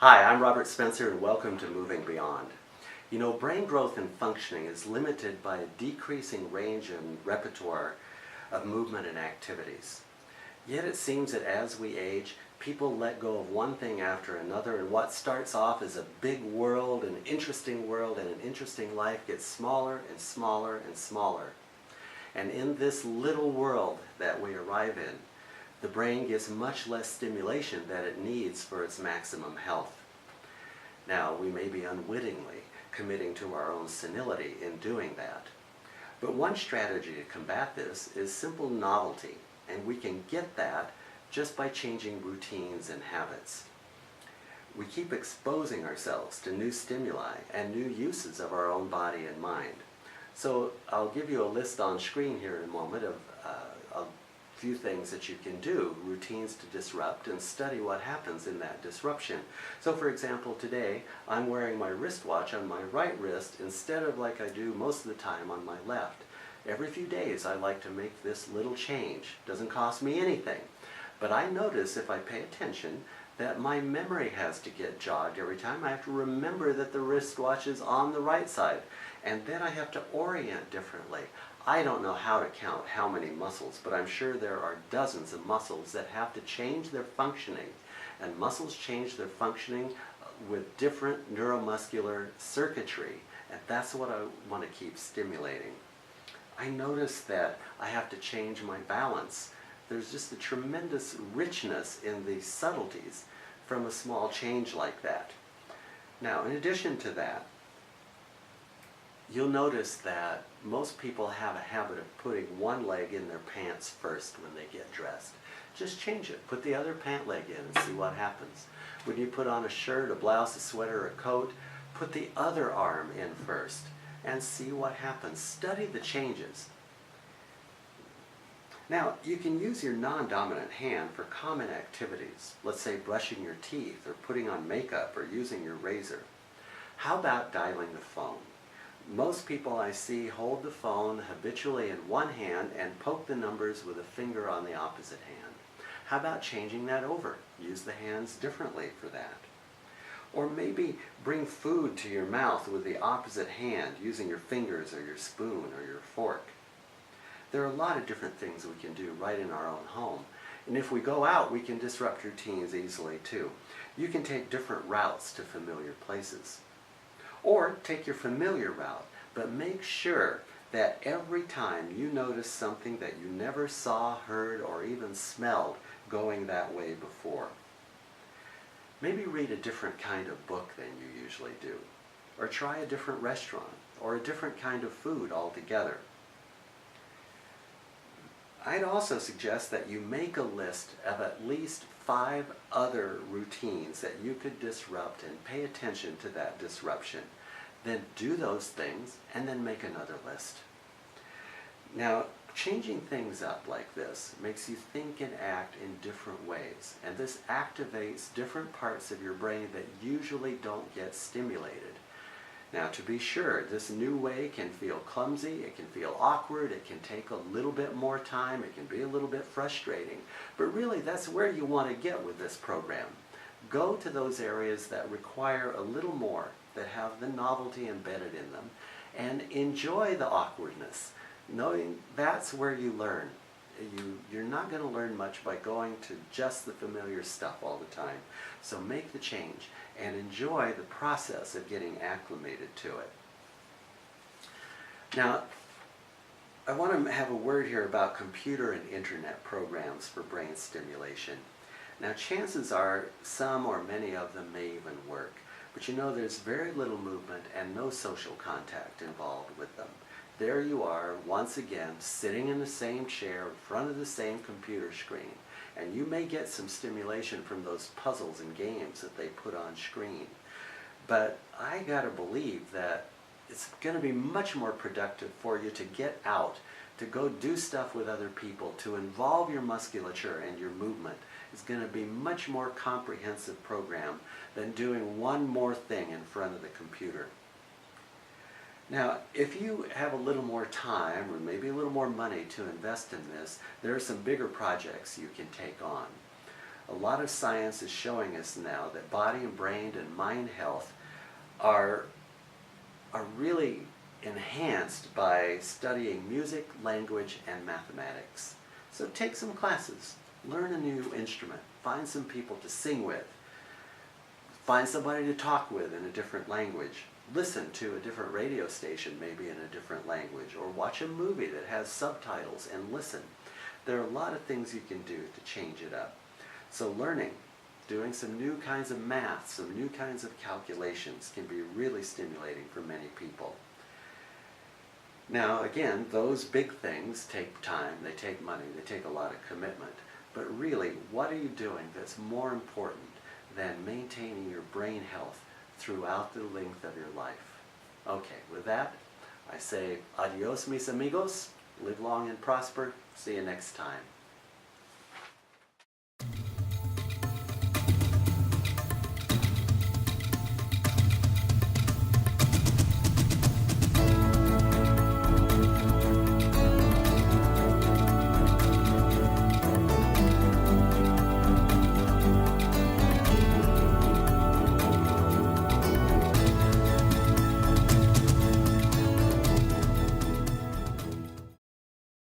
Hi, I'm Robert Spencer and welcome to Moving Beyond. You know, brain growth and functioning is limited by a decreasing range and repertoire of movement and activities. Yet it seems that as we age, people let go of one thing after another, and what starts off as a big world, an interesting life gets smaller and smaller and smaller. And in this little world that we arrive in, the brain gets much less stimulation that it needs for its maximum health. Now, we may be unwittingly committing to our own senility in doing that. But one strategy to combat this is simple novelty, and we can get that just by changing routines and habits. We keep exposing ourselves to new stimuli and new uses of our own body and mind. So I'll give you a list on screen here in a moment of a few things that you can do, routines to disrupt, and study what happens in that disruption. So for example, today I'm wearing my wristwatch on my right wrist instead of like I do most of the time on my left. Every few days I like to make this little change. Doesn't cost me anything. But I notice if I pay attention that my memory has to get jogged every time. I have to remember that the wristwatch is on the right side. And then I have to orient differently. I don't know how to count how many muscles, but I'm sure there are dozens of muscles that have to change their functioning. And muscles change their functioning with different neuromuscular circuitry. And that's what I want to keep stimulating. I notice that I have to change my balance. There's just a tremendous richness in the subtleties from a small change like that. Now, in addition to that, you'll notice that most people have a habit of putting one leg in their pants first when they get dressed. Just change it. Put the other pant leg in and see what happens. When you put on a shirt, a blouse, a sweater, a coat, put the other arm in first and see what happens. Study the changes. Now, you can use your non-dominant hand for common activities. Let's say brushing your teeth or putting on makeup or using your razor. How about dialing the phone? Most people I see hold the phone habitually in one hand and poke the numbers with a finger on the opposite hand. How about changing that over? Use the hands differently for that. Or maybe bring food to your mouth with the opposite hand, using your fingers or your spoon or your fork. There are a lot of different things we can do right in our own home. And if we go out, we can disrupt routines easily too. You can take different routes to familiar places. Or take your familiar route, but make sure that every time you notice something that you never saw, heard, or even smelled going that way before. Maybe read a different kind of book than you usually do. Or try a different restaurant, or a different kind of food altogether. I'd also suggest that you make a list of at least 5 other routines that you could disrupt and pay attention to that disruption. Then do those things and then make another list. Now, changing things up like this makes you think and act in different ways, and this activates different parts of your brain that usually don't get stimulated. Now, to be sure, this new way can feel clumsy, it can feel awkward, it can take a little bit more time, it can be a little bit frustrating, but really that's where you want to get with this program. Go to those areas that require a little more, that have the novelty embedded in them, and enjoy the awkwardness, knowing that's where you learn. You're not going to learn much by going to just the familiar stuff all the time. So make the change and enjoy the process of getting acclimated to it. Now, I want to have a word here about computer and internet programs for brain stimulation. Now, chances are some or many of them may even work, but you know there's very little movement and no social contact involved with them. There you are, once again, sitting in the same chair in front of the same computer screen. And you may get some stimulation from those puzzles and games that they put on screen. But I gotta believe that it's gonna be much more productive for you to get out, to go do stuff with other people, to involve your musculature and your movement. It's gonna be much more comprehensive program than doing one more thing in front of the computer. Now, if you have a little more time or maybe a little more money to invest in this, there are some bigger projects you can take on. A lot of science is showing us now that body and brain and mind health are really enhanced by studying music, language, and mathematics. So take some classes, learn a new instrument, find some people to sing with, find somebody to talk with in a different language, listen to a different radio station maybe in a different language, or watch a movie that has subtitles and listen. There are a lot of things you can do to change it up. So learning, doing some new kinds of math, some new kinds of calculations can be really stimulating for many people. Now again, those big things take time, they take money, they take a lot of commitment. But really, what are you doing that's more important than maintaining your brain health throughout the length of your life? Okay, with that, I say adios mis amigos, live long and prosper, see you next time.